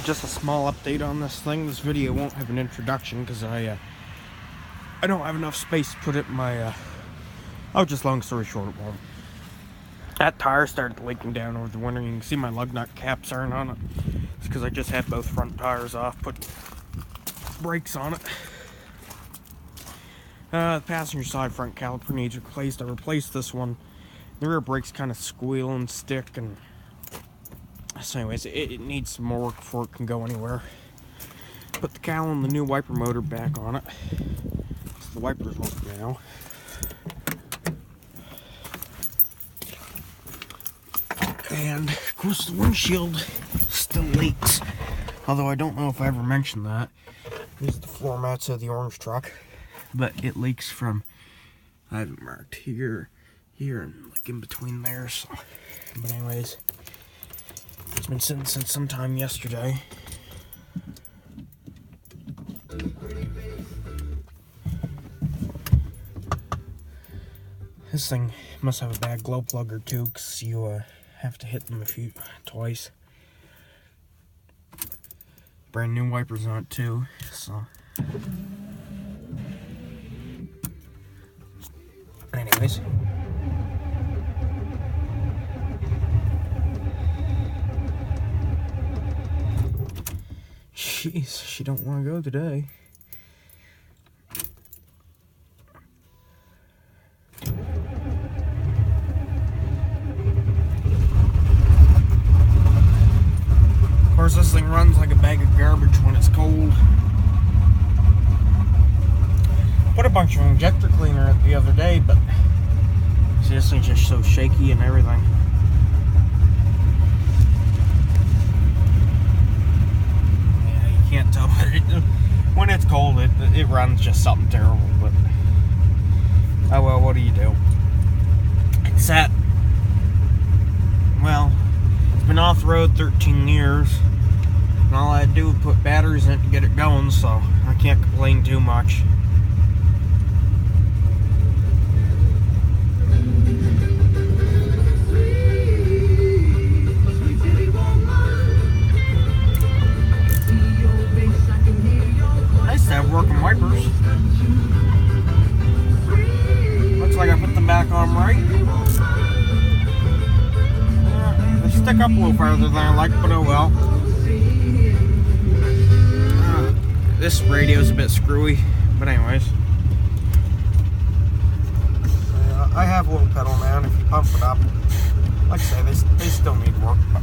just a small update on this thing. This video won't have an introduction because I don't have enough space to put it in my, just long story short, it won't. That tire started leaking down over the winter. You can see my lug nut caps aren't on it. It's because I just had both front tires off, put brakes on it. The passenger side front caliper needs replaced. I replaced this one. The rear brakes kind of squeal and stick, and so anyways, it needs some more work before it can go anywhere. Put the cowl and the new wiper motor back on it. So the wipers work now. And of course the windshield still leaks. Although I don't know if I ever mentioned that. These are the floor mats of the orange truck. But it leaks from, I have it marked here, and like in between there. So, but anyways, it's been sitting since sometime yesterday. This thing must have a bad glow plug or two, because you have to hit them twice. Brand new wipers on it too, so. Anyways. Jeez, she don't want to go today. Of course, this thing runs like a bag of garbage when it's cold. Put a bunch of injector cleaner the other day, but see, this thing's just so shaky and everything. Yeah, you can't tell, but when it's cold, it runs just something terrible. But oh well, what do you do? It's that. Well, it's been off the road 13 years, and all I had to do was put batteries in it to get it going, so I can't complain too much. Nice to have working wipers. Looks like I put them back on right. They stick up a little farther than I like, but oh well. This radio's a bit screwy, but anyways. I have a little pedal man. If you pump it up, like I say, they still need work. But